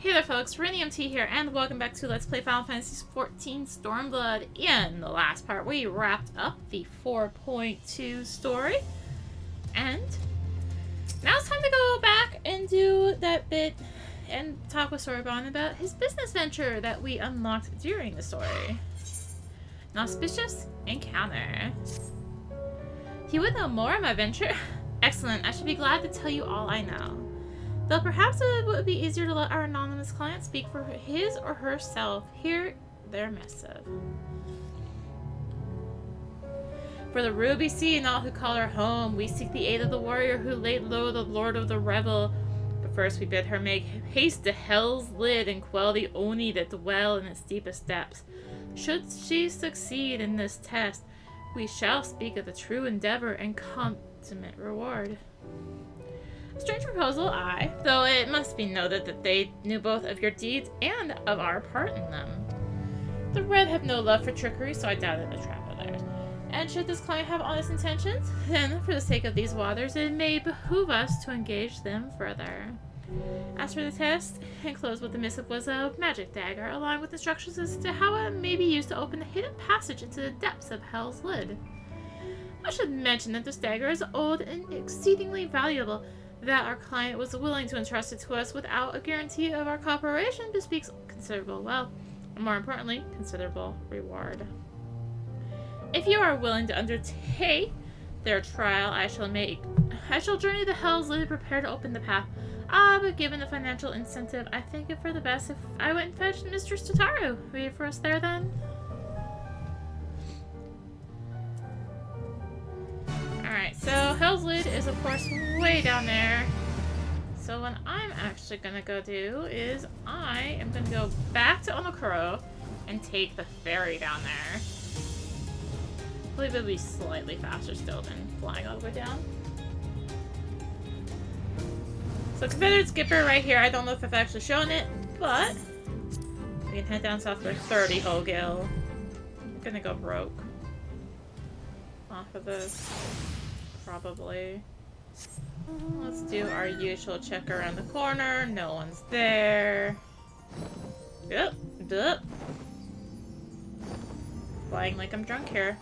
Hey there folks, rinimt here, and welcome back to Let's Play Final Fantasy XIV Stormblood. In the last part, we wrapped up the 4.2 story, and now it's time to go back and do that bit and talk with Sorban about his business venture that we unlocked during the story. An auspicious encounter. You would know more of my venture? Excellent, I should be glad to tell you all I know. Though perhaps it would be easier to let our anonymous client speak for his or herself. Hear their missive. For the Ruby Sea and all who call her home, we seek the aid of the warrior who laid low the Lord of the Revel. But first we bid her make haste to Hell's Lid and quell the Oni that dwell in its deepest depths. Should she succeed in this test, we shall speak of the true endeavor and consummate reward. Strange proposal, aye, though it must be noted that they knew both of your deeds and of our part in them. The Red have no love for trickery, so I doubted a trap of theirs. And should this client have honest intentions, then, for the sake of these waters, it may behoove us to engage them further. As for the test, enclosed with the missive was a magic dagger, along with instructions as to how it may be used to open a hidden passage into the depths of Hell's Lid. I should mention that this dagger is old and exceedingly valuable, that our client was willing to entrust it to us without a guarantee of our cooperation bespeaks considerable wealth, and more importantly, considerable reward. If you are willing to undertake their trial, I shall journey to Hell's Lid prepared to open the path. But given the financial incentive, I think it for the best if I went and fetched Mistress Tataru. Wait for us there then? Alright, so Hell's Lid is of course way down there. So what I'm actually gonna go do is I am gonna go back to Onokuro and take the ferry down there. I believe it'll be slightly faster still than flying all the way down. So Confederate Skipper right here, I don't know if I've actually shown it, but we can head down south for 30 Hogil. I'm gonna go broke off of this. Probably. Let's do our usual check around the corner. No one's there. Yep. Dup. Flying like I'm drunk here.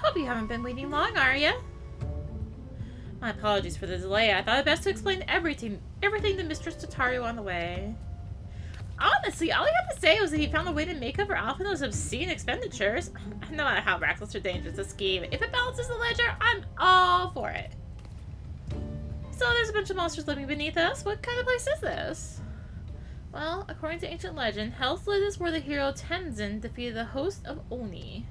Hope you haven't been waiting long, are you? My apologies for the delay. I thought it best to explain everything to Mistress Tataru on the way. Honestly, all he had to say was that he found a way to make up for Alphina's obscene expenditures. No matter how reckless or dangerous the scheme, if it balances the ledger, I'm all for it. So there's a bunch of monsters living beneath us. What kind of place is this? Well, according to ancient legend, Hell's Lid is where the hero Tenzin defeated a host of Oni.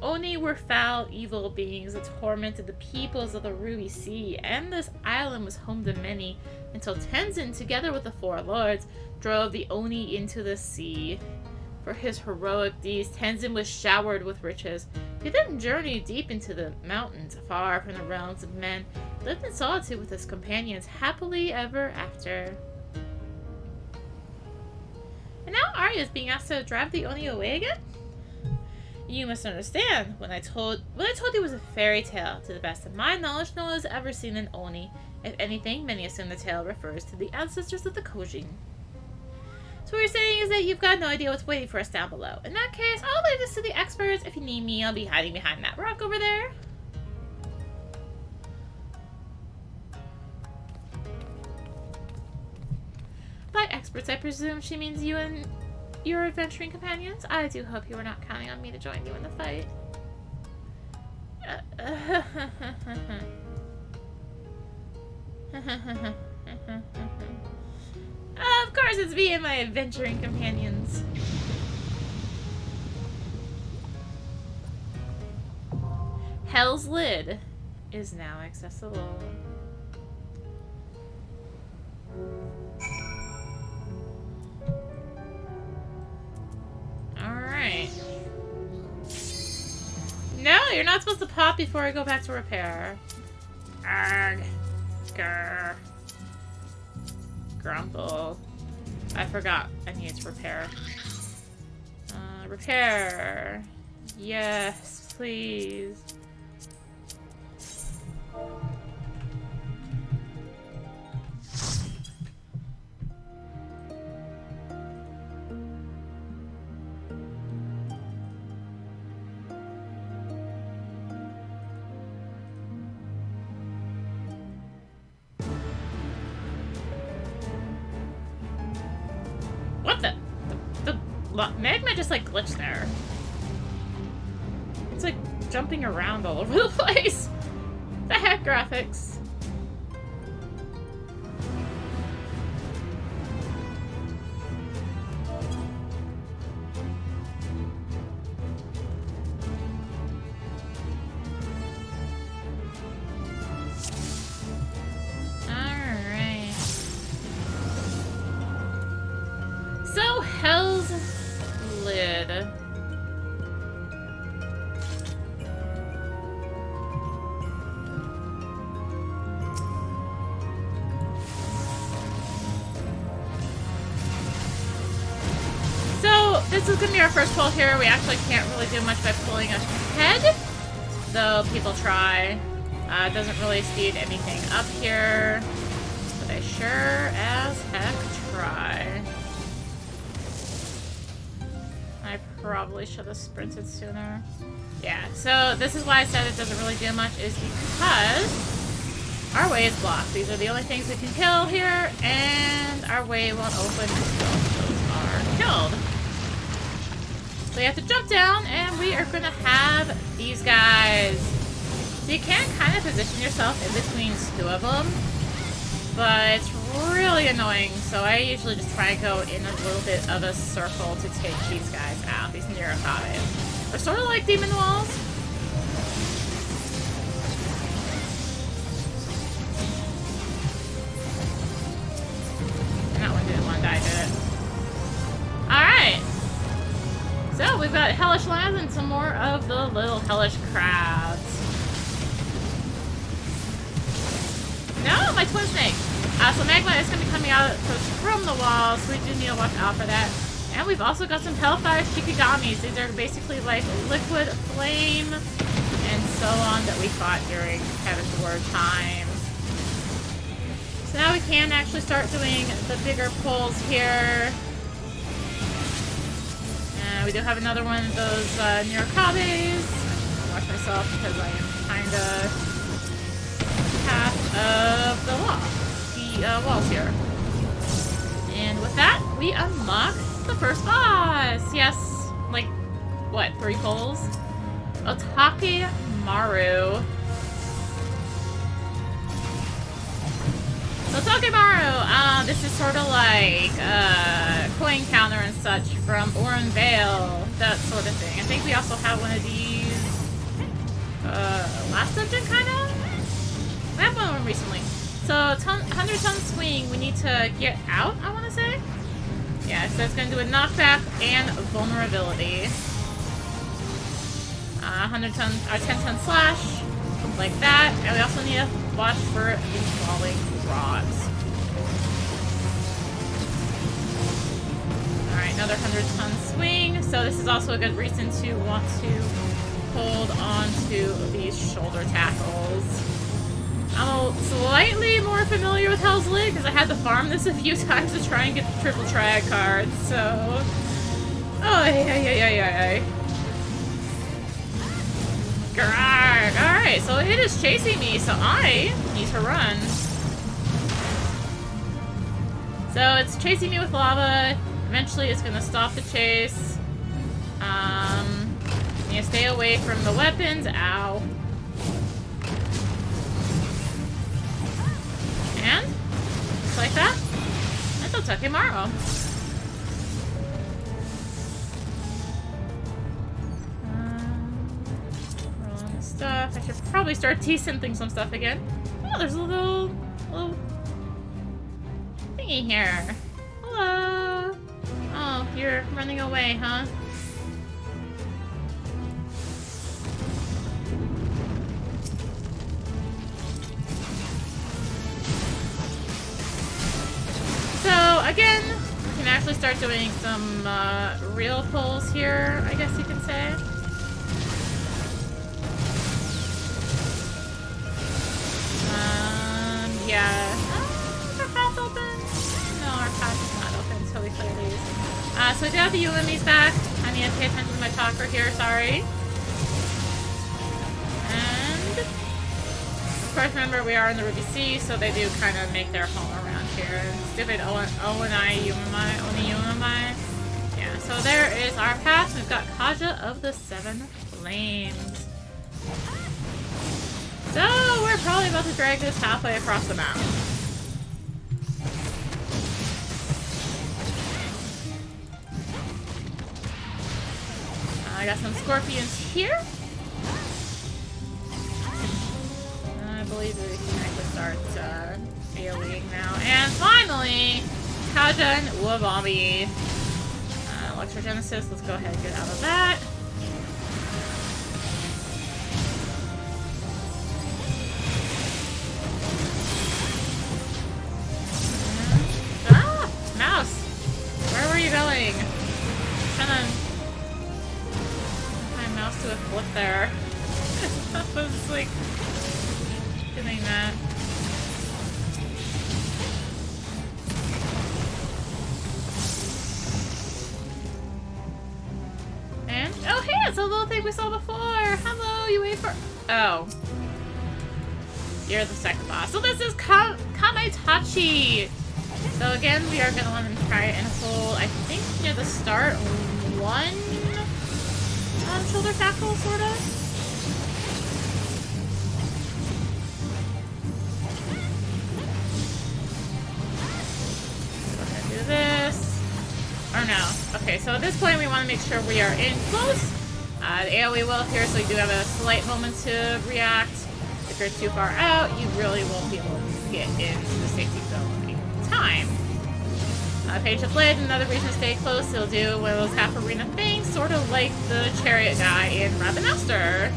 Oni were foul, evil beings that tormented the peoples of the Ruby Sea, and this island was home to many, until Tenzin, together with the four lords, drove the Oni into the sea. For his heroic deeds, Tenzin was showered with riches. He then journeyed deep into the mountains, far from the realms of men, lived in solitude with his companions, happily ever after. And now Arya is being asked to drive the Oni away again? You must understand, when I told you was a fairy tale. To the best of my knowledge, no one has ever seen an Oni. If anything, many assume the tale refers to the ancestors of the Kojin. So what you're saying is that you've got no idea what's waiting for us down below. In that case, I'll leave this to the experts. If you need me, I'll be hiding behind that rock over there. By experts, I presume she means you and your adventuring companions. I do hope you were not counting on me to join you in the fight. Of course it's me and my adventuring companions. Hell's Lid is now accessible. you're not supposed to pop before I go back to repair. Arg. Grr. Grumble. I forgot I needed to repair. Repair. Yes, please. What the magma just like glitched there. It's like jumping around all over the place. The heck, graphics. Alright. So, Hell's Lid. So, this is going to be our first pull here. We actually can't really do much by pulling ahead, though people try. It doesn't really speed anything up here, but I sure as heck try. I probably should have sprinted sooner. Yeah, so this is why I said it doesn't really do much, is because our way is blocked. These are the only things we can kill here, and our way won't open until those are killed. So you have to jump down, and we are going to have these guys. So you can kind of position yourself in between two of them, but it's really annoying, so I usually just try and go in a little bit of a circle to take these guys out, these Neurocobbes. They're sort of like demon walls. And that one didn't want to die, did it? Alright! So we've got Hellish Lands and some more of the little Hellish crabs. No, my twin snake! So magma is going to be coming out from the wall, so we do need to watch out for that. And we've also got some Hellfire Shikigamis. These are basically like liquid flame and so on that we fought during Heaven's Word times. So now we can actually start doing the bigger pulls here. And we do have another one of those Neurocobbes. Watch myself because I am kind of half of the wall. Walls here. And with that, we unlock the first boss. Yes, like, what, 3 pulls? Otake Maru. So Otake Maru, this is sort of like coin counter and such from Oran Vale, that sort of thing. I think we also have one of these last dungeon, kind of? We have one recently. So, 100-ton swing, we need to get out, I want to say? Yeah, so it's going to do a knockback and vulnerability. 100-ton, or 10-ton slash, like that. And we also need to watch for the falling rods. Alright, another 100-ton swing. So this is also a good reason to want to hold on to these shoulder tackles. I'm slightly more familiar with Hell's Lid because I had to farm this a few times to try and get the triple triad cards, so... Oh, yeah. Alright, so it is chasing me, so I need to run. So it's chasing me with lava. Eventually it's gonna stop the chase. Need to stay away from the weapons. Ow. And, just like that, that's Otake Maru. Rolling stuff. I should probably start desynthing some stuff again. Oh, there's a little thingy here. Hello. Oh, you're running away, huh? again, we can actually start doing some real pulls here, I guess you can say. Yeah. Is our path open? No, our path is not open until we clear these. So we do have the Yulimis back. I need to pay attention to my talker here, sorry. And, of course, remember we are in the Ruby Sea, so they do kind of make their home around here. Stupid Onai Yumamai. Yeah, so there is our path. We've got Kaja of the Seven Flames. So, we're probably about to drag this halfway across the map. I got some scorpions here. I believe we can actually start AoEing now. And finally, Kaja and Uwabami. Electrogenesis, let's go ahead and get out of that. Mouse! Where were you going? Trying to my mouse to a flip there. I was like doing that. And oh hey, it's a little thing we saw before! Hello, you wait for oh. You're the second boss. So this is Kametachi! So again, we are gonna let him try it in a full, I think near the start, one shoulder tackle, sort of. Go ahead and do this. Or no. Okay, so at this point we want to make sure we are in close. The AoE will here, so you do have a slight moment to react. If you're too far out, you really won't be able to get into the safety zone. Time. Page of Lid, another reason to stay close, he'll do one of those half arena things, sort of like the chariot guy in Ravenmaster.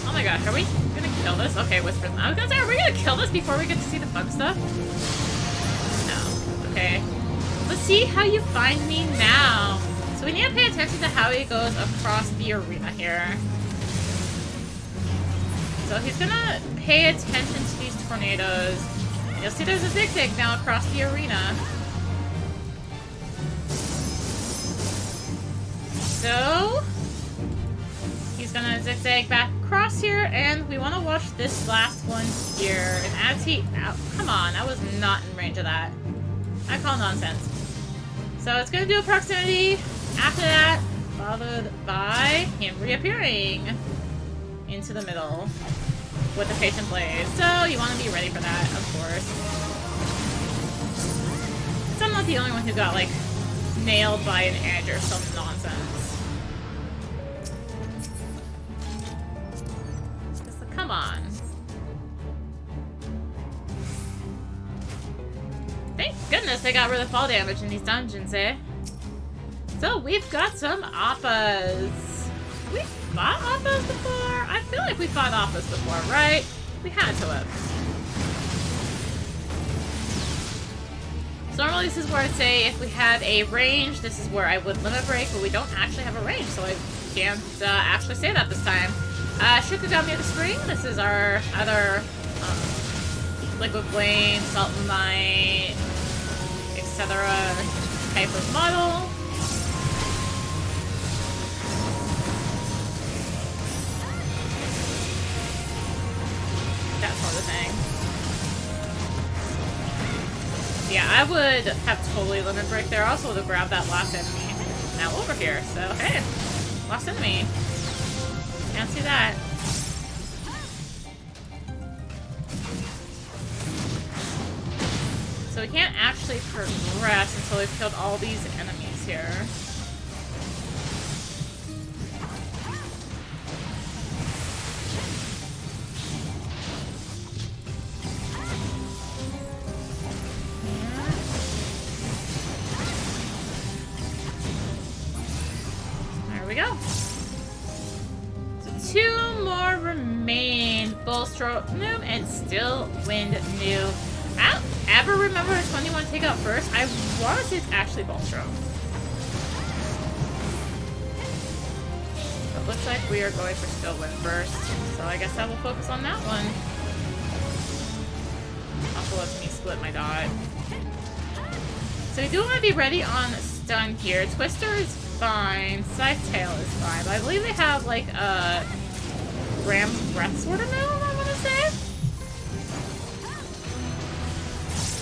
Oh my gosh, are we gonna kill this? Okay, whisper. I was gonna say, are we gonna kill this before we get to see the fun stuff? No. Okay. Let's see how you find me now. So we need to pay attention to how he goes across the arena here. So he's gonna pay attention to these tornadoes. And you'll see there's a zigzag now across the arena. So he's gonna zigzag back across here, and we want to watch this last one here. And as he... Oh, come on, I was not in range of that. I call nonsense. So it's gonna do a proximity. After that, followed by him reappearing into the middle with the patient blaze. So you want to be ready for that, of course. So I'm not the only one who got like nailed by an edge or some nonsense. Just, come on. Thank goodness they got rid of fall damage in these dungeons, eh? So we've got some Appas. We fought Appas before? I feel like we fought Appas before, right? We had to have. So normally this is where I'd say if we had a range, this is where I would limit break, but we don't actually have a range, so I can't actually say that this time. Shukugami of the Spring, this is our other Liquid Flame, Salt and Light, etc. type of model. That sort of thing. Yeah, I would have totally limit break there. Also to grab that last enemy. Now over here. So hey, last enemy. Can't see that. So we can't actually progress until we've killed all these enemies here. There we go. So 2 more remain, but Volstro Noom, and Still Wind New. I don't ever remember which one you want to take out first. I want to say it's actually Volstro. It looks like we are going for Still Wind first, so I guess I will focus on that one. Also lets me split my dot. So we do want to be ready on stun here. Twister is fine. Scythe Tail is fine. But I believe they have like a Ram's Breath sort of move, I want to say.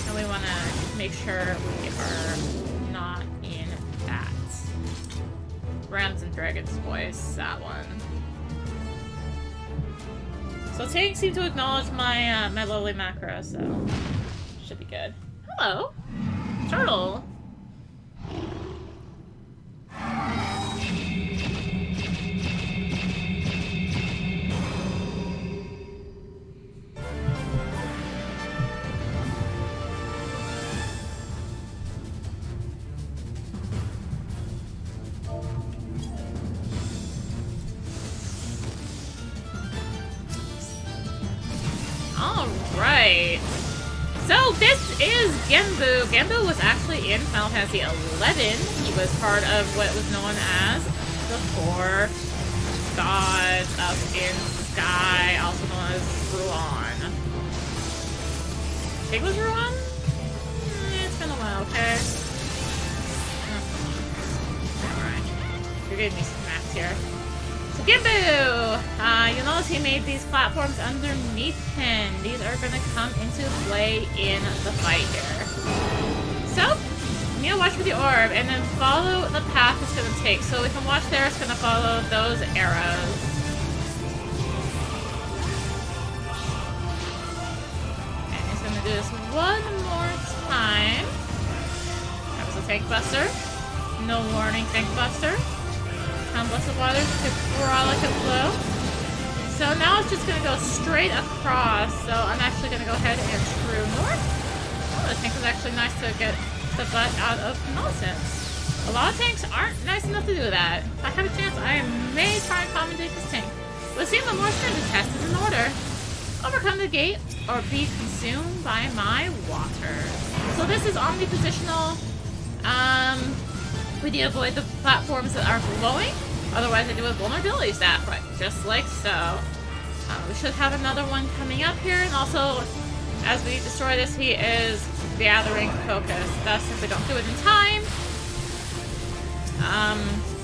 And we want to make sure we are not in that. Rams and Dragon's Voice, that one. So tanks seem to acknowledge my my lovely macro, so should be good. Hello, turtle. Alright. So this is Genbu. Genbu was actually in Final Fantasy XI. He was part of what was known as the Four Gods up in Sky, also known as Ruan. I think it was Ruan? It's been a while, okay? Alright. You're getting me smacked here. So Genbu! You'll notice he made these platforms underneath him. These are going to come into play in the fight here. So, you need to watch for the orb, and then follow the path it's going to take. So we can watch there, it's going to follow those arrows. And he's going to do this one more time. That was a Tank Buster. No warning, Tank Buster. Blessed Waters to Frolic and Flow. So now it's just going to go straight across. So I'm actually going to go ahead and true north. Oh, the tank was actually nice to get the butt out of nonsense. A lot of tanks aren't nice enough to do that. If I have a chance, I may try and commentate this tank. We'll see what more standard test is in order. Overcome the gate or be consumed by my water. So this is omnipositional. We need to avoid the platforms that are glowing. Otherwise, I do have vulnerability stat, right? Just like so. We should have another one coming up here. And also, as we destroy this, he is gathering focus. Thus, if we don't do it in time,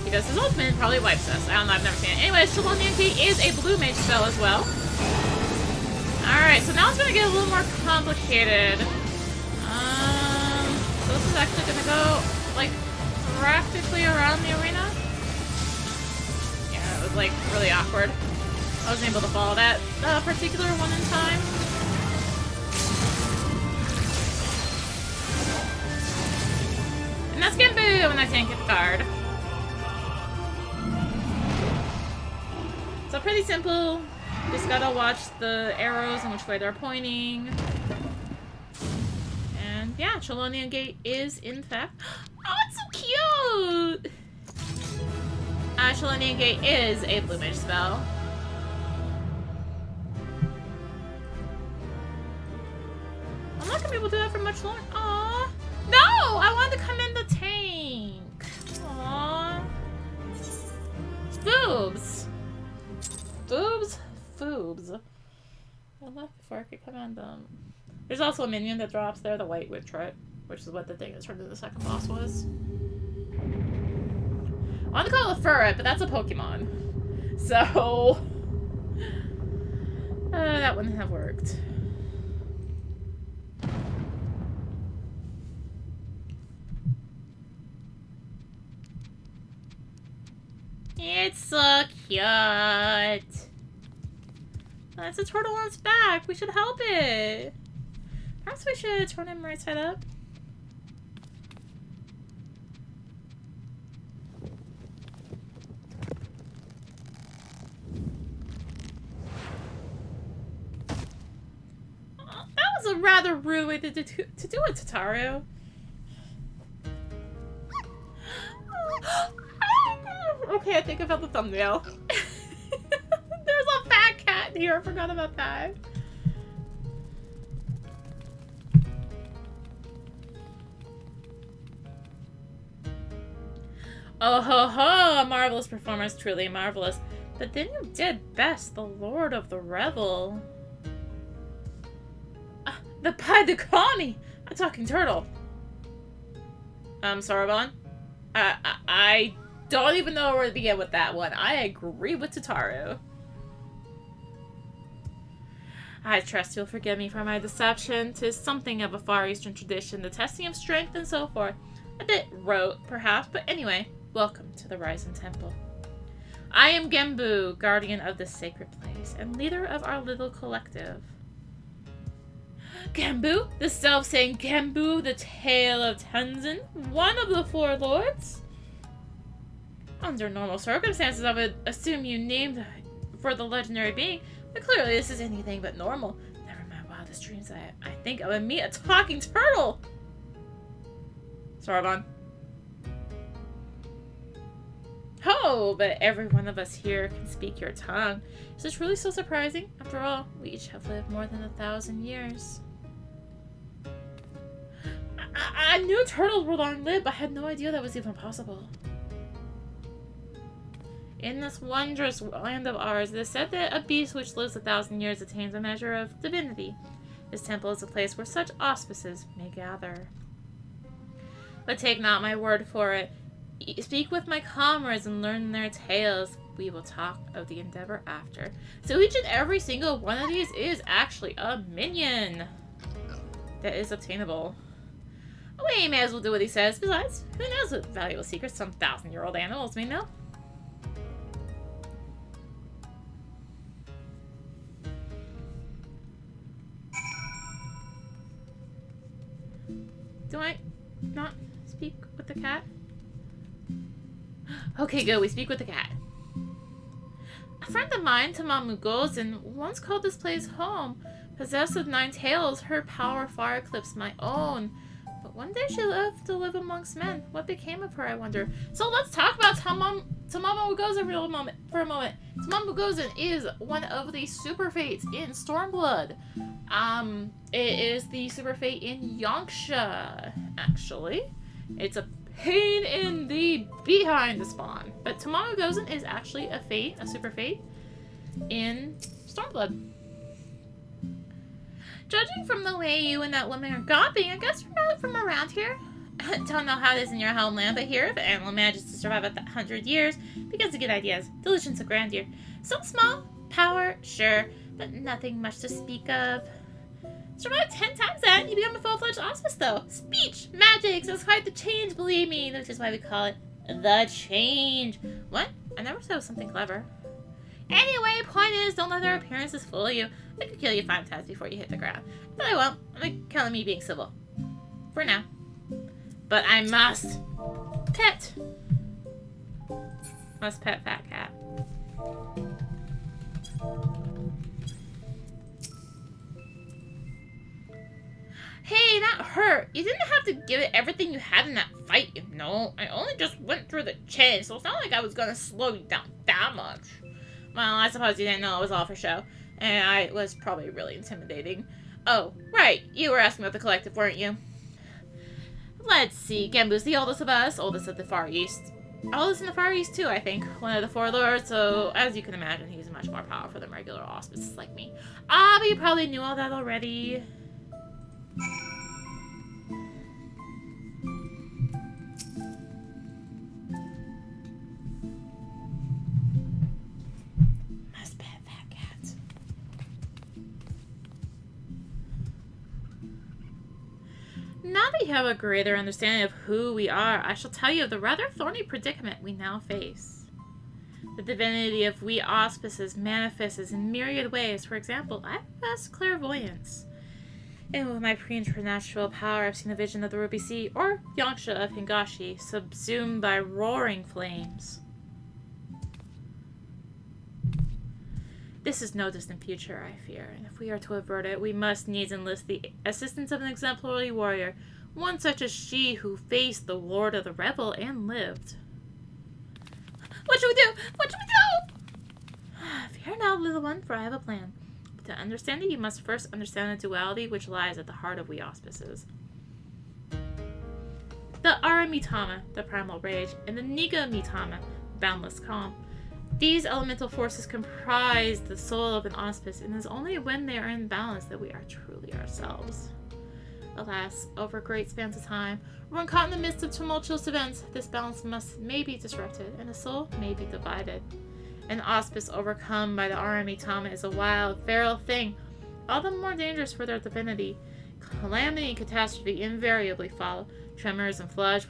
he does his ultimate and probably wipes us. I don't know, I've never seen it. Anyways, Shalonian Key is a blue mage spell as well. Alright, so now it's going to get a little more complicated. So this is actually going to go, like, practically around the arena. Yeah, it was like really awkward. I wasn't able to follow that particular one in time. And that's Genbu, and I can't get the card. So pretty simple. Just gotta watch the arrows and which way they're pointing. And yeah, Chelonian Gate is in fact. Oh, it's so cute! Chelonian Gate is a blue mage spell. I'm not gonna be able to do that for much longer. Aww. No! I wanted to come in the tank. Aww. Boobs. Boobs. Boobs. I left before I could command them. There's also a minion that drops there, the white Witchret, which is what the thing that turned into the second boss was. I wanted to call it a Furret, but that's a Pokemon. So... that wouldn't have worked. It's so cute. That's a turtle on its back. We should help it. Perhaps we should turn him right side up. Oh, that was a rather rude way to do it, Tataru. Okay, I think I found the thumbnail. There's a fat cat cat here. I forgot about that. Oh ho ho! A marvelous performance, truly marvelous. But then you did best, the Lord of the Revel. The Paidukami! A talking turtle. Soroban? I don't even know where to begin with that one. I agree with Tataru. I trust you'll forgive me for my deception. 'Tis something of a Far Eastern tradition, the testing of strength and so forth. A bit rote, perhaps, but anyway, welcome to the Rising Temple. I am Genbu, guardian of this sacred place, and leader of our little collective. Genbu? The self-saying Genbu, the tale of Tenzin, one of the four lords? Under normal circumstances, I would assume you named for the legendary being, but clearly this is anything but normal. Never mind wildest dreams, I think I would meet a talking turtle! Soroban. Oh, but every one of us here can speak your tongue. Is it truly so surprising? After all, we each have lived more than 1,000 years. I knew turtles were long-lived, but had no idea that was even possible. In this wondrous land of ours, it is said that a beast which lives 1,000 years attains a measure of divinity. This temple is a place where such auspices may gather. But take not my word for it. Speak with my comrades and learn their tales. We will talk of the endeavor after. So each and every single one of these is actually a minion that is obtainable. We may as well do what he says. Besides, who knows what valuable secrets some 1,000-year-old animals may know? Do I not speak with the cat? Okay, good. We speak with the cat. A friend of mine, Tamamu Gozen, once called this place home. Possessed of 9 tails, her power far eclipsed my own. But one day she left to live amongst men. What became of her, I wonder? So let's talk about Tamamu Gozen for a moment. Tamamu Gozen is one of the super fates in Stormblood. It is the super fate in Yanxia, actually. It's a pain in the behind to spawn. But Tamamu Gozen is actually a fate, a super fate, in Stormblood. Judging from the way you and that woman are gopping, I guess you're not from around here. Don't know how it is in your homeland, but here, if an animal manages to survive 100 years, begins to get ideas. Delusions of grandeur. Some small power, sure, but nothing much to speak of. Survive 10 times that, and you become a full-fledged auspice, though. Speech, magic, so it's quite the change, believe me, which is why we call it the change. What? I never said it was something clever. Anyway, point is, don't let their appearances fool you. I could kill you 5 times before you hit the ground. But I won't. I'm counting me being civil. For now. But I must pet. Must pet fat cat. Hey, that hurt. You didn't have to give it everything you had in that fight, you know. I only just went through the change, so it's not like I was gonna slow you down that much. Well, I suppose you didn't know it was all for show. And I was probably really intimidating. Oh, right. You were asking about the collective, weren't you? Let's see. Genbu's the oldest of us. Oldest of the Far East. Oldest in the Far East, too, I think. One of the 4 lords, so as you can imagine, he's much more powerful than regular auspices like me. But you probably knew all that already. Now that you have a greater understanding of who we are, I shall tell you of the rather thorny predicament we now face. The divinity of we auspices manifests in myriad ways. For example, I possess clairvoyance. And with my preternatural power, I've seen a vision of the Ruby Sea, or Yanxia of Hingashi, subsumed by roaring flames. This is no distant future, I fear, and if we are to avert it, we must needs enlist the assistance of an exemplary warrior, one such as she who faced the Lord of the Revel and lived. What should we do? What should we do? Hear now, little one, for I have a plan. But to understand it, you must first understand the duality which lies at the heart of we auspices. The Aramitama, the primal rage, and the Nigamitama, boundless calm. These elemental forces comprise the soul of an auspice, and it is only when they are in balance that we are truly ourselves. Alas, over great spans of time, when caught in the midst of tumultuous events, this balance may be disrupted, and the soul may be divided. An auspice overcome by the Aramitama is a wild, feral thing, all the more dangerous for their divinity. Calamity and catastrophe invariably follow, tremors and floods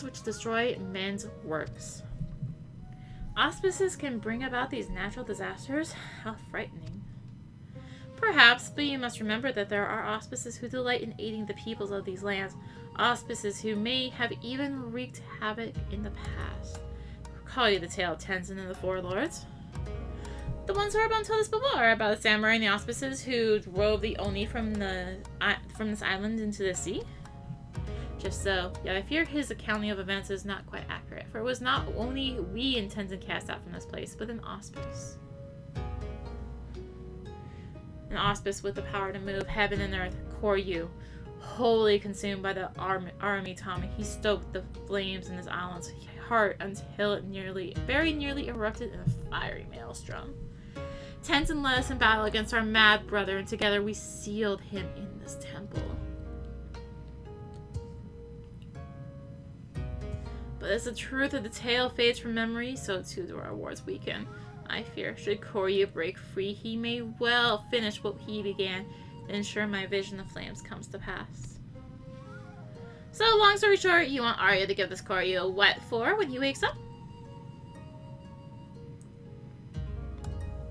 which destroy men's works. Auspices can bring about these natural disasters? How frightening. Perhaps, but you must remember that there are auspices who delight in aiding the peoples of these lands, auspices who may have even wreaked havoc in the past. Call you the tale of Tenzin and the Four Lords? The ones who are about to tell us before, about the samurai and the auspices who drove the Oni from this island into the sea? Just so, yet I fear his accounting of events is not quite accurate, for it was not only we in Tenzin cast out from this place, but an auspice. An auspice with the power to move heaven and earth, Koryu, wholly consumed by the Aramitama. He stoked the flames in his island's heart until it very nearly erupted in a fiery maelstrom. Tenzin led us in battle against our mad brother, and together we sealed him in this temple. But as the truth of the tale fades from memory, so too do our wars weaken. I fear, should Koryu break free, he may well finish what he began, and ensure my vision of flames comes to pass. So, long story short, you want Arya to give this Koryu a what for when he wakes up?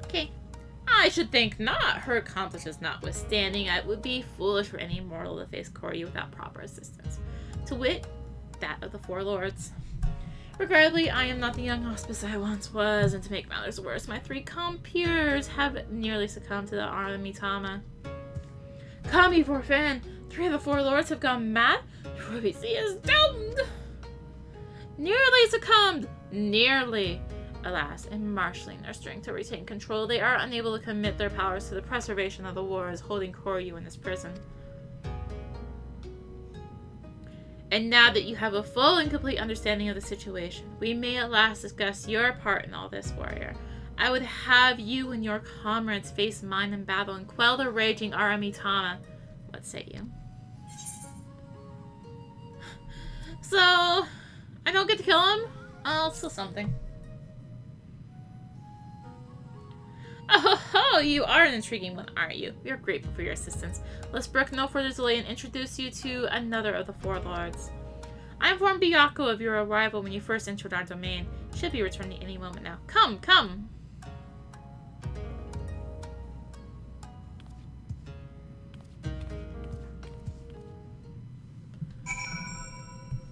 Okay. I should think not. Her accomplishments notwithstanding, it would be foolish for any mortal to face Koryu without proper assistance. To wit, that of the Four Lords. Regrettably, I am not the young auspice I once was, and to make matters worse, my three compeers have nearly succumbed to the Aramitama. Come, you poor fan! 3 of the 4 lords have gone mad? Ruby Sea is doomed! Nearly succumbed! Nearly! Alas, in marshalling their strength to retain control, they are unable to commit their powers to the preservation of the wars holding Koryu in this prison. And now that you have a full and complete understanding of the situation, we may at last discuss your part in all this, warrior. I would have you and your comrades face mine in battle and quell the raging Aramitama. What say you? So, I don't get to kill him? I'll still something. Oh, you are an intriguing one, aren't you? We are grateful for your assistance. Let's brook no further delay and introduce you to another of the 4 lords. I informed Byakko of your arrival when you first entered our domain. Should be returning any moment now. Come, come!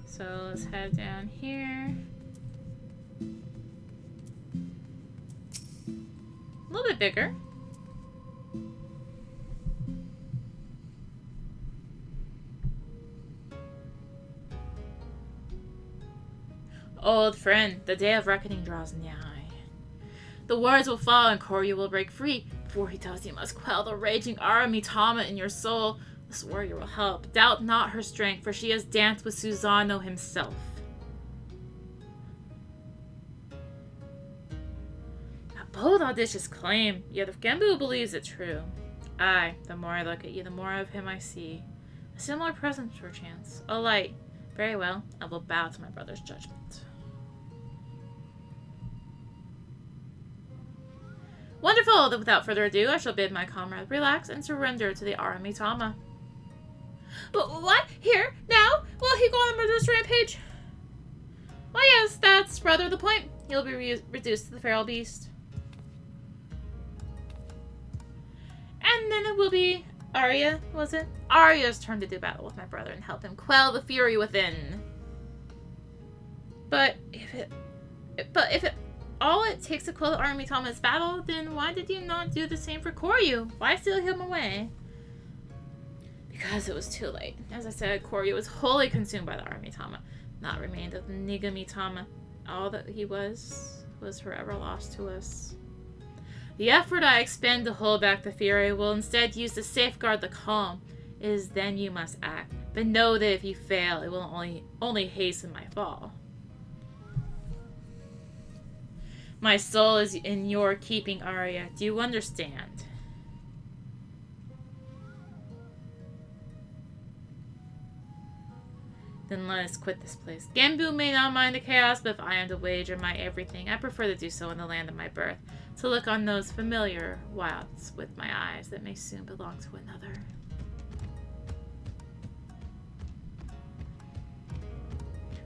So let's head down here. A little bit bigger. Old friend, the day of reckoning draws nigh. The words will fall and Koryu will break free. Before he does, you must quell the raging Aramitama in your soul. This warrior will help. Doubt not her strength, for she has danced with Susanoo himself. A bold, audacious claim, yet if Genbu believes it true. Aye, the more I look at you, the more of him I see. A similar presence, perchance. A light. Very well, I will bow to my brother's judgment. Wonderful! Then without further ado, I shall bid my comrade relax and surrender to the Aramitama. But what? Here? Now? Will he go on a murderous rampage? Well, yes, that's rather the point. He'll be reduced to the feral beast. And then it will be Arya, was it? Arya's turn to do battle with my brother and help him quell the fury within. But if it all it takes to quell the Aramitama's battle, then why did you not do the same for Koryu? Why steal him away? Because it was too late. As I said, Koryu was wholly consumed by the Aramitama. Not remained of the Nigamitama. All that he was forever lost to us. The effort I expend to hold back the fury will instead use to safeguard the calm. It is then you must act. But know that if you fail, it will only hasten my fall. My soul is in your keeping, Arya. Do you understand? Then let us quit this place. Genbu may not mind the chaos, but if I am to wager my everything, I prefer to do so in the land of my birth. To look on those familiar wilds with my eyes that may soon belong to another.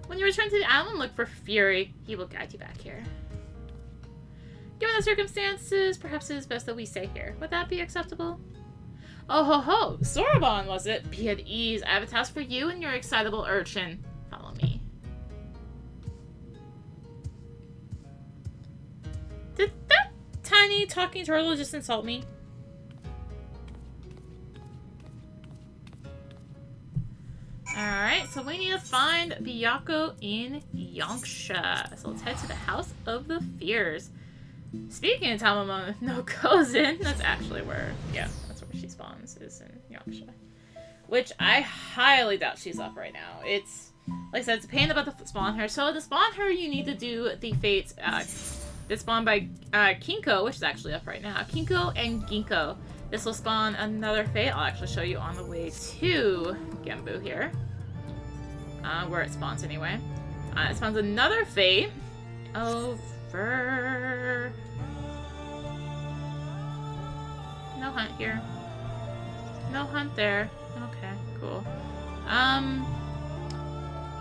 When you return to the island, look for Fury. He will guide you back here. Given the circumstances, perhaps it is best that we stay here. Would that be acceptable? Oh ho ho! Sorbonne, was it? Be at ease. I have a task for you and your excitable urchin. Follow me. Did that tiny talking turtle just insult me? Alright, so we need to find Byakko in Yonksha. So let's head to the House of the Fears. Speaking of Tamamo no Kozin, that's actually where, yeah, that's where she spawns, is in Yonksha. Which I highly doubt she's up right now. It's, like I said, it's a pain in the butt to spawn her. So to spawn her, you need to do the fates that spawn by Kinko, which is actually up right now. Kinko and Ginkgo. This will spawn another fate. I'll actually show you on the way to Genbu here. Where it spawns anyway. It spawns another fate over... No hunt here. No hunt there. Okay, cool.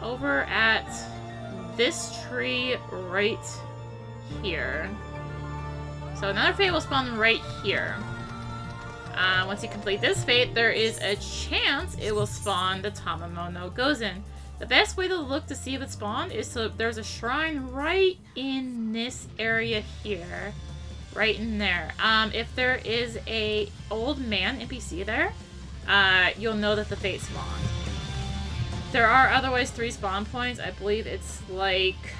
Over at this tree right here. So another fate will spawn right here. Once you complete this fate, there is a chance it will spawn the Tamamo no Gozen. The best way to look to see if it spawned is to, there's a shrine right in this area here. Right in there. If there is a old man NPC there, you'll know that the fate spawned. There are otherwise 3 spawn points. I believe it's like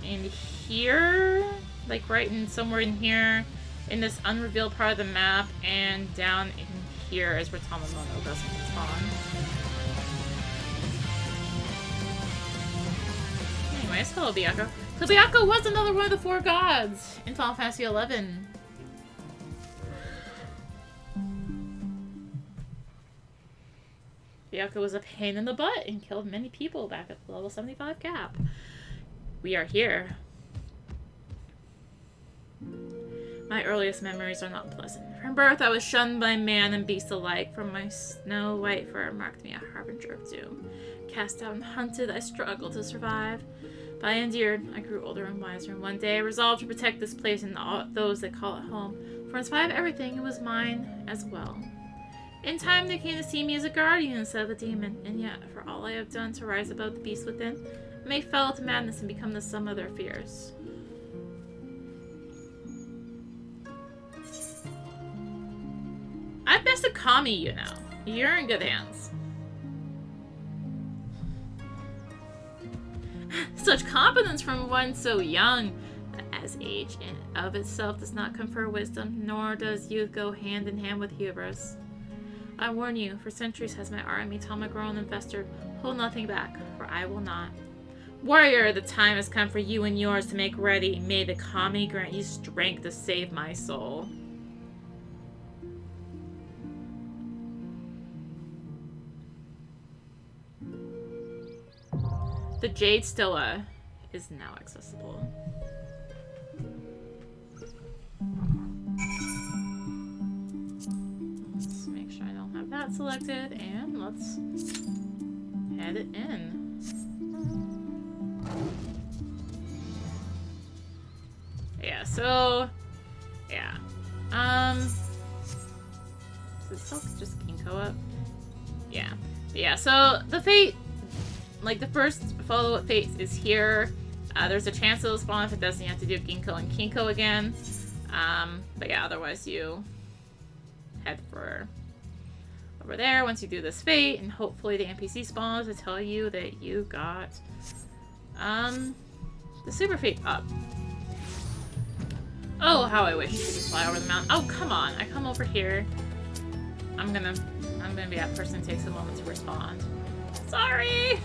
in here, like right in somewhere in here, in this unrevealed part of the map, and down in here is where Tamamo doesn't spawn. Anyways, hello Byakko. So Byakko was another one of the 4 gods in Final Fantasy XI. Byakko was a pain in the butt and killed many people back at the level 75 cap. We are here. My earliest memories are not pleasant. From birth, I was shunned by man and beast alike. From my snow white fur marked me a harbinger of doom. Cast out and hunted, I struggled to survive. But I endured. I grew older and wiser, and one day I resolved to protect this place and those that call it home. For in spite of everything, it was mine as well. In time, they came to see me as a guardian instead of a demon, and yet, for all I have done to rise above the beast within, I may fall to madness and become the sum of their fears. I've bested Kami, you know. You're in good hands. Such competence from one so young. As age in of itself does not confer wisdom, nor does youth go hand in hand with hubris. I warn you, for centuries has my Aramitama grown and festered. Hold nothing back, for I will not. Warrior, the time has come for you and yours to make ready. May the Kami grant you strength to save my soul. The Jade Stoa is now accessible. Let's make sure I don't have that selected, and let's head it in. Yeah, so yeah. Does Silk just Ginkgo up? Yeah. But yeah, so the fate, like the first follow-up fate is here. There's a chance it'll spawn. If it doesn't, you have to do Ginkgo and Kinko again. But yeah, otherwise you head for over there once you do this fate, and hopefully the NPC spawns to tell you that you got the super fate up. Oh, how I wish you could just fly over the mountain. Oh, come on. I come over here. I'm gonna be that person who takes a moment to respond. Sorry!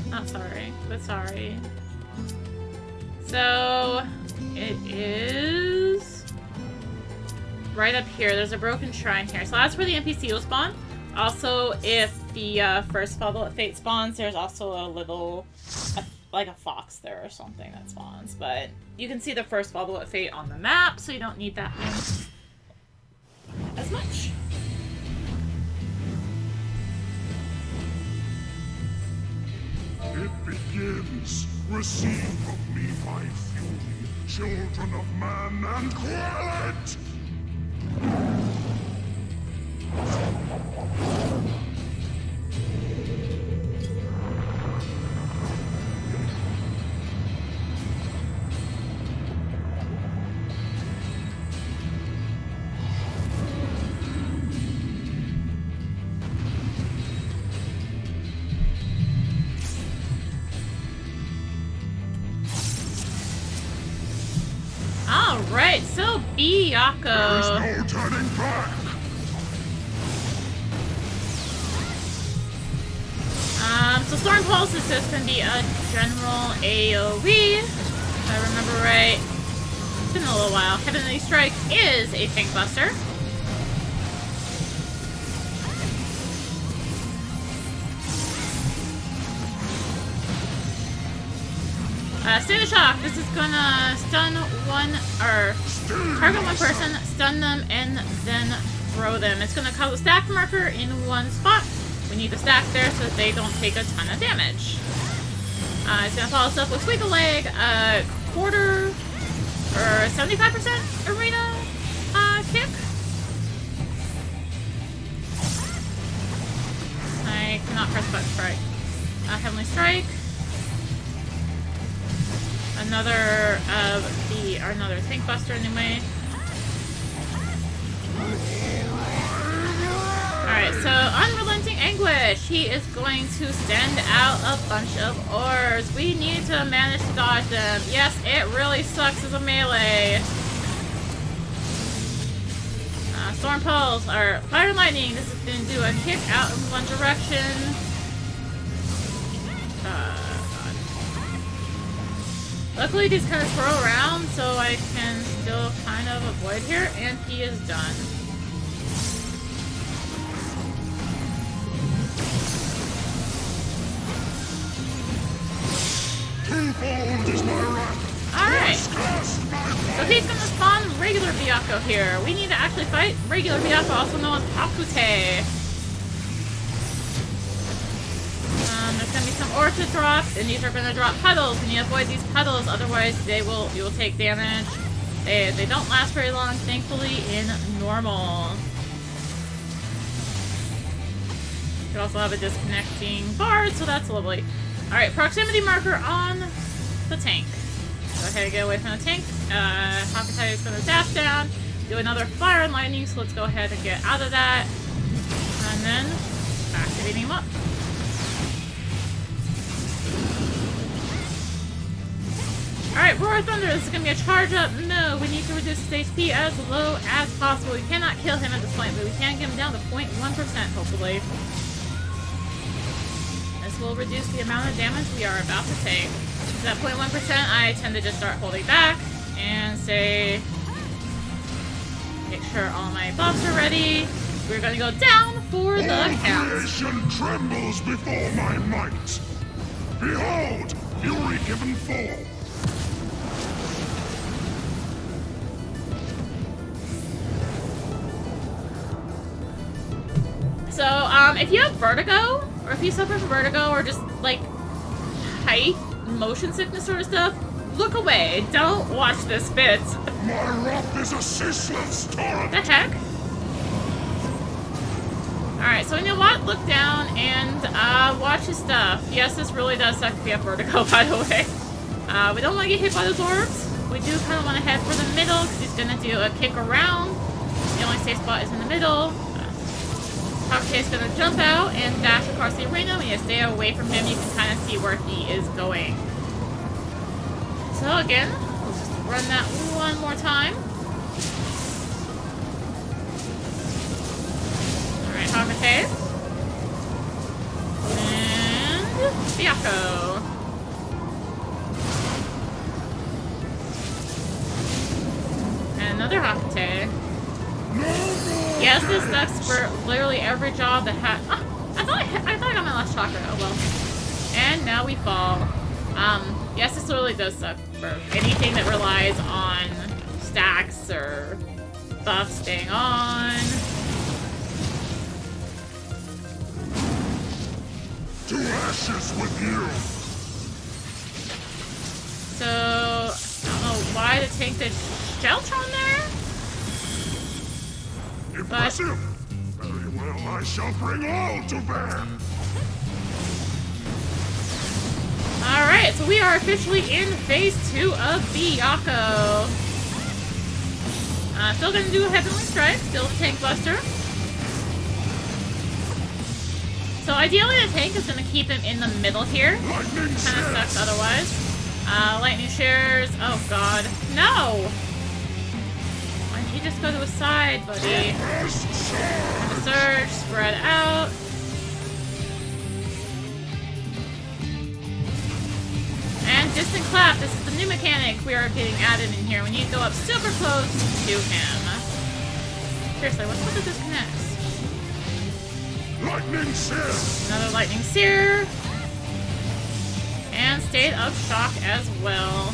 Not sorry, but sorry. So, it is right up here. There's a broken shrine here. So that's where the NPC will spawn. Also, if the first Fall of Fate spawns, there's also a little, like a fox there or something that spawns. But you can see the first Fall of Fate on the map, so you don't need that one as much. It begins. Receive from me my fury, children of man, and quell it! Alright, so Byakko. There's no turning back! So Storm Pulse is just gonna be a general AoE, if I remember right. It's been a little while. Heavenly Strike is a Tank Buster. State of Shock. This is gonna stun one, or target one person, stun them, and then throw them. It's gonna cause a stack marker in one spot. We need the stack there so that they don't take a ton of damage. It's gonna follow us up with Squeak a Leg, quarter, or 75% arena kick. I cannot press button strike. Heavenly Strike. Another another Tank Buster anyway. Alright, so Unrelenting Anguish. He is going to send out a bunch of ores. We need to manage to dodge them. Yes, it really sucks as a melee. Storm Pulse, or Fire and Lightning. This is going to do a kick out in one direction. Luckily, these kind of swirl around, so I can still kind of avoid here, and he is done. Alright. So he's going to spawn regular Byakko here. We need to actually fight regular Byakko, also known as Hakute. There's going to be some ore to drop, and these are going to drop puddles, and you avoid these puddles, otherwise you will take damage. They don't last very long, thankfully, in normal. You also have a disconnecting bard, so that's lovely. Alright, proximity marker on the tank. Go ahead and get away from the tank. Hakute is going to dash down, do another Fire and Lightning, so let's go ahead and get out of that. And then activating him up. Alright, Roar of Thunder, this is going to be a charge up. No, we need to reduce his HP as low as possible. We cannot kill him at this point, but we can get him down to 0.1%, hopefully. This will reduce the amount of damage we are about to take. So at 0.1%, I tend to just start holding back and say, make sure all my buffs are ready. We're going to go down for the count. Creation trembles before my might. Behold, fury given full. So, if you have vertigo, or if you suffer from vertigo, or just, like, height, motion sickness sort of stuff, look away. Don't watch this bit. My wrath is a ceaseless torrent. The heck? Alright, so you know what? Look down and, watch his stuff. Yes, this really does suck if you have vertigo, by the way. We don't want to get hit by those orbs. We do kind of want to head for the middle, because he's going to do a kick around. The only safe spot is in the middle. Hakute is going to jump out and dash across the arena. When you stay away from him, you can kind of see where he is going. So again, let's just run that one more time. Alright, Hagate. And Byakko. And another Hagate. Yes, this sucks for literally every job that had. I thought I got my last chakra. Oh well. And now we fall. Yes, this really does suck for anything that relies on stacks or buffs staying on. To ashes with you. So I don't know why to take the shelter on there. Impressive! Very well, I shall bring all to bear! Alright, so we are officially in phase 2 of Byakko. Still gonna do a Heavenly Strike, still a Tank Buster. So ideally the tank is gonna keep him in the middle here. Kinda sucks otherwise. Lightning Shares, oh god. No! Why don't you just go to a side, buddy? And a surge, spread out. And Distant Clap, this is the new mechanic we are getting added in here. We need to go up super close to him. Seriously, what's with the disconnects? Lightning Sear! Another Lightning Sear. And State of Shock as well.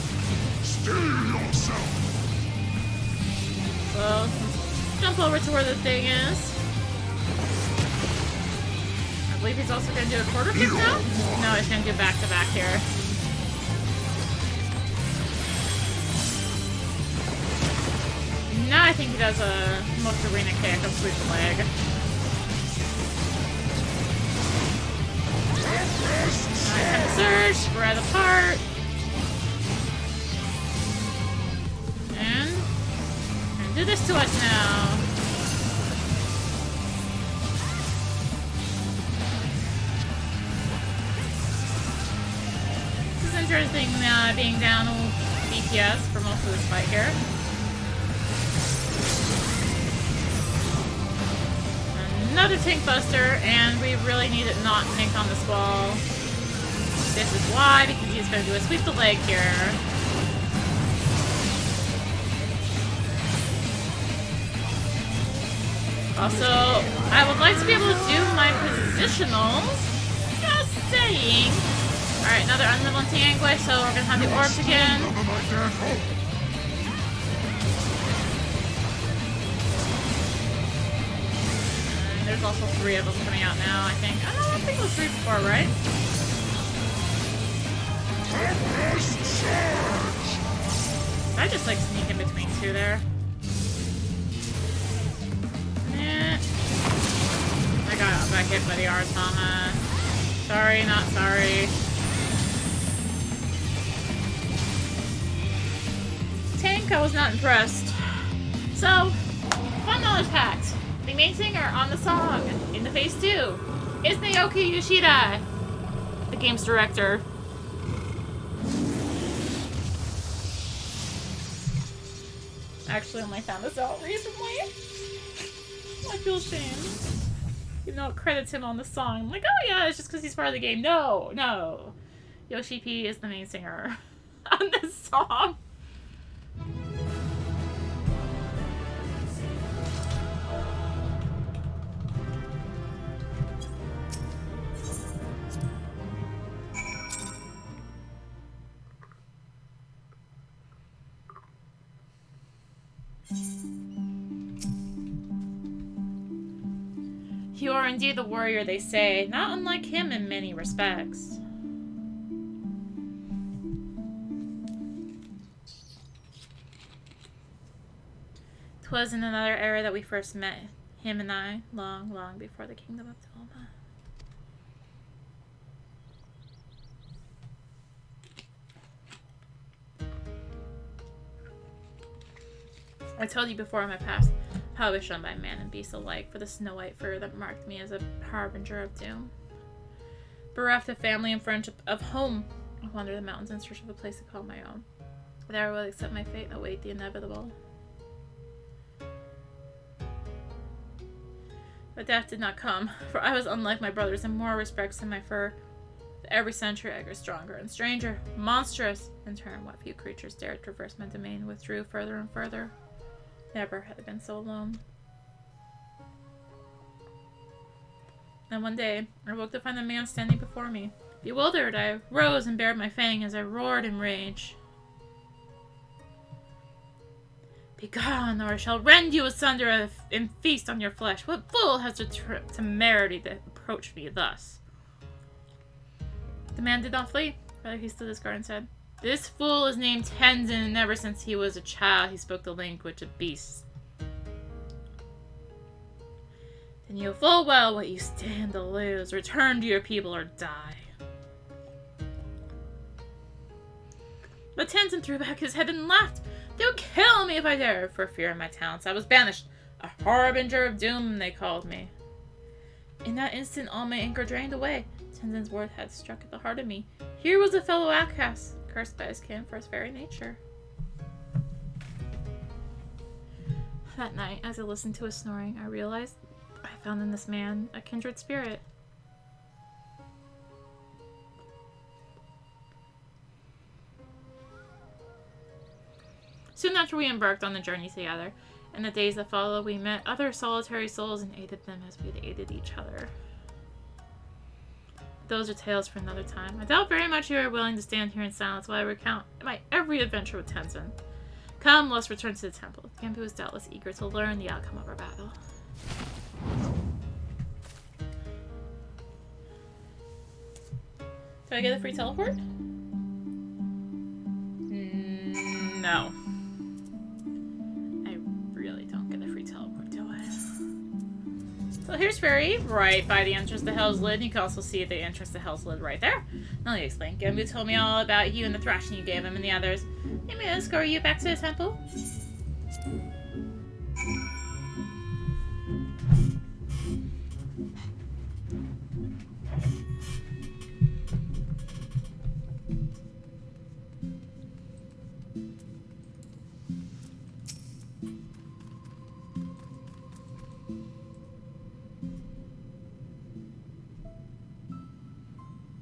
Steal yourself! So, jump over to where the thing is. I believe he's also going to do a quarter kick now? No, he's going to do back-to-back here. Now I think he does a most arena kick of sweep the leg. Alright, surge, spread apart. And do this to us now. This is interesting, being down BPS for most of this fight here. Another Tank Buster, and we really need it not tank on this wall. This is why, because he's going to do a sweep the leg here. Also, I would like to be able to do my positionals. Just saying. Alright, another Unrelenting Anguish, so we're going to have the orbs again. And there's also 3 of them coming out now, I think. I don't think it was 3 before, right? Did I just like sneak in between 2 there? I got hit by the Aramitama. Sorry, not sorry. Tank, I was not impressed. So, fun knowledge fact. The main singer on the song in the phase 2 is Naoki Yoshida, the game's director. Actually only found this out recently. I feel ashamed. Even though it credits him on the song. I'm like, oh yeah, it's just because he's part of the game. No, no. Yoshi P is the main singer on this song. You are indeed the warrior they say, not unlike him in many respects. Twas in another era that we first met, him and I, long, long before the kingdom of Toma. I told you before in my past how I was shunned by man and beast alike for the snow-white fur that marked me as a harbinger of doom. Bereft of family and friendship, of home, I wandered the mountains in search of a place to call my own. There I will accept my fate and await the inevitable. But death did not come, for I was unlike my brothers in more respects than my fur. Every century I grew stronger and stranger, monstrous. In turn, what few creatures dared traverse my domain withdrew further and further. Never had I been so alone. And one day, I woke to find a man standing before me. Bewildered, I rose and bared my fang as I roared in rage. Begone, or I shall rend you asunder and feast on your flesh. What fool has the temerity to approach me thus? The man did not flee. Rather, he stood his guard and said, This fool is named Tenzin, and ever since he was a child, he spoke the language of beasts. Then you know full well what you stand to lose. Return to your people or die. But Tenzin threw back his head and laughed. They would kill me if I dared. For fear of my talents, I was banished. A harbinger of doom, they called me. In that instant, all my anger drained away. Tenzin's word had struck at the heart of me. Here was a fellow outcast, cursed by his kin for his very nature. That night, as I listened to his snoring, I realized I found in this man a kindred spirit. Soon after we embarked on the journey together, in the days that followed, we met other solitary souls and aided them as we had aided each other. Those are tales for another time. I doubt very much you are willing to stand here in silence while I recount my every adventure with Tenzin. Come, let's return to the temple. Genbu is doubtless eager to learn the outcome of our battle. Do I get a free teleport? No. So here's Fairy, right by the entrance to Hell's Lid. You can also see the entrance to Hell's Lid right there. Now let me explain. Genbu told me all about you and the thrashing you gave him and the others. Let me escort you back to the temple.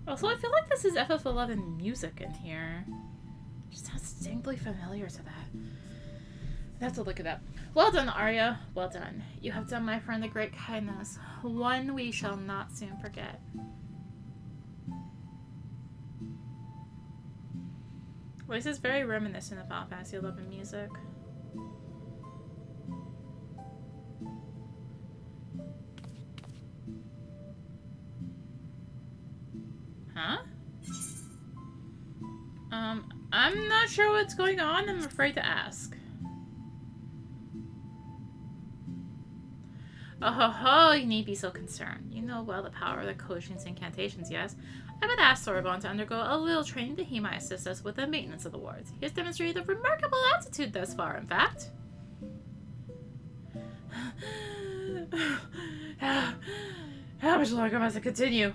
Also, I feel like this is FF11 music in here. It just sounds distinctly familiar to that. I have to look it up. Well done, Arya. Well done. You have done my friend a great kindness. One we shall not soon forget. Well, this is very reminiscent of Final Fantasy XI music. Huh? I'm not sure what's going on. I'm afraid to ask. Oh ho ho, you need be so concerned. You know well the power of the Kojin's incantations, yes? I would ask Sorbonne to undergo a little training that he might assist us with the maintenance of the wards. He has demonstrated a remarkable aptitude thus far, in fact. How much longer must I continue?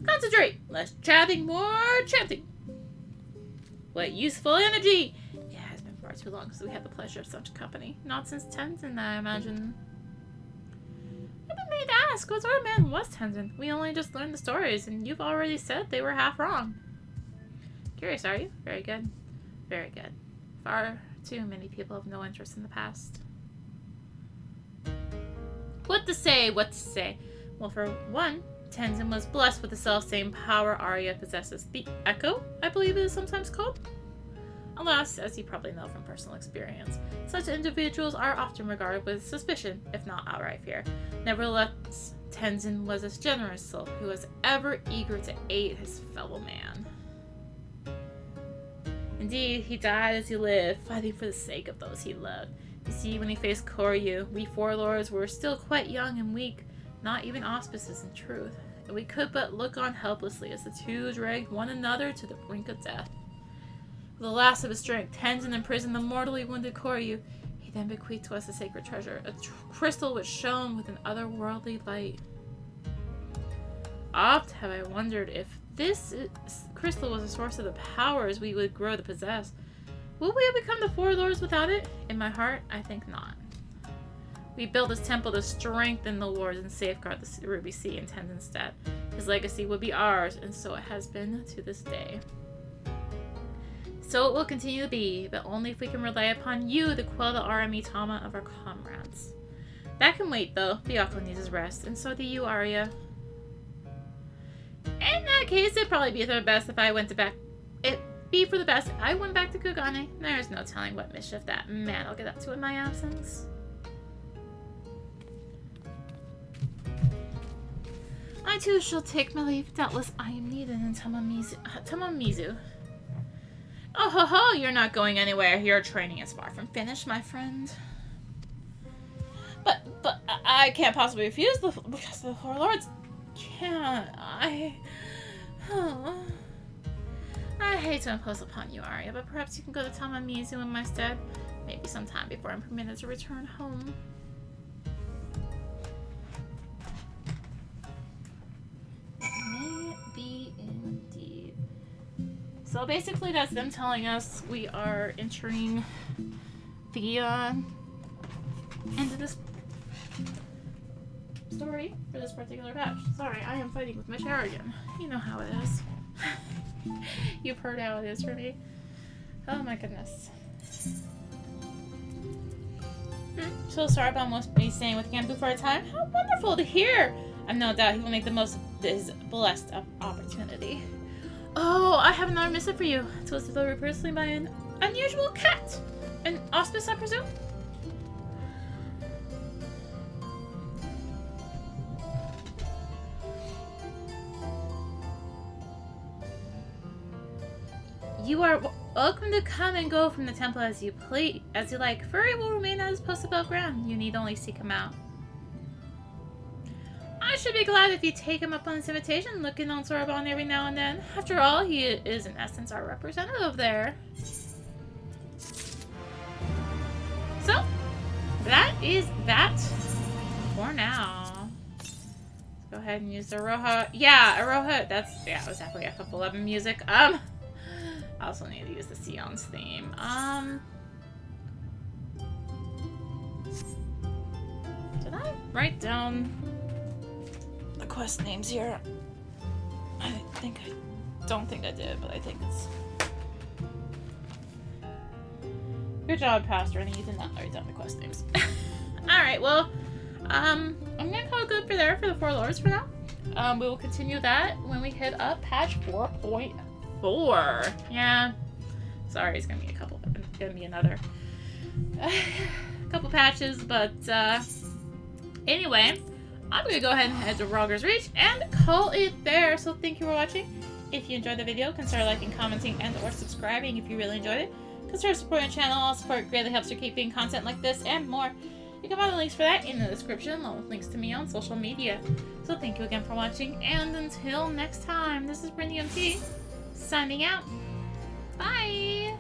Concentrate! Less chatting, more chanting! What useful energy! It has been far too long since we had the pleasure of such company. Not since Tenzin, I imagine. I've been made to ask, what sort of man was Tenzin? We only just learned the stories, and you've already said they were half wrong. Curious, are you? Very good. Very good. Far too many people have no interest in the past. What to say? What to say? Well, for one, Tenzin was blessed with the self-same power Arya possesses. The Echo, I believe it is sometimes called. Alas, as you probably know from personal experience, such individuals are often regarded with suspicion, if not outright fear. Nevertheless, Tenzin was a generous soul who was ever eager to aid his fellow man. Indeed, he died as he lived, fighting for the sake of those he loved. You see, when he faced Koryu, we four lords were still quite young and weak. Not even auspices in truth, and we could but look on helplessly as the two dragged one another to the brink of death. With the last of his strength, Tenzin imprisoned the mortally wounded Koryu. He then bequeathed to us a sacred treasure, a crystal which shone with an otherworldly light. Oft have I wondered if this crystal was a source of the powers we would grow to possess, will we have become the Four Lords without it? In my heart, I think not. We built this temple to strengthen the lords and safeguard the Ruby Sea in Tendenstead. His legacy would be ours, and so it has been to this day. So it will continue to be, but only if we can rely upon you to quell the Aramitama of our comrades. That can wait, though. Byakko needs his rest, and so do you, Arya. In that case, it'd probably be for the best if I went back to Kugane. There's no telling what mischief that man will get up to in my absence. I too shall take my leave. Doubtless I am needed in Tamamizu. Oh ho ho, you're not going anywhere. Your training is far from finished, my friend. But I can't possibly refuse because the Four Lords can't. I hate to impose upon you, Arya, but perhaps you can go to Tamamizu in my stead. Maybe sometime before I'm permitted to return home. Maybe indeed. So basically that's them telling us we are entering the into this story for this particular patch. Sorry, I am fighting with my chair again. You know how it is. You've heard how it is for me. Oh my goodness. So Sarabon must be staying with Genbu for a time. How wonderful to hear! I've no doubt he will make the most of this blessed opportunity. Oh, I have another missive for you. It was delivered personally by an unusual cat. An auspice, I presume? You are welcome to come and go from the temple as you like. Furry will remain at his post above ground. You need only seek him out. I should be glad if you take him up on his invitation, looking on Sorbonne every now and then. After all, he is in essence our representative there. So, that is that for now. Let's go ahead and use the Aroha. Yeah, Aroha, it was definitely FF11 music. I also need to use the Sion's theme. Did I write down the quest names here? I don't think I did, but I think it's... Good job, Pastor, and you did not write down the quest names. Alright, well, I'm gonna call it good for the Four Lords for now. We will continue that when we hit up patch 4.4. Yeah. Sorry, it's gonna be another couple patches, but anyway, I'm gonna go ahead and head to Rogger's Reach and call it there. So thank you for watching. If you enjoyed the video, consider liking, commenting, and or subscribing if you really enjoyed it. Consider supporting the channel. All support greatly helps to keep doing content like this and more. You can find the links for that in the description, along with links to me on social media. So thank you again for watching, and until next time, this is rinimt signing out. Bye!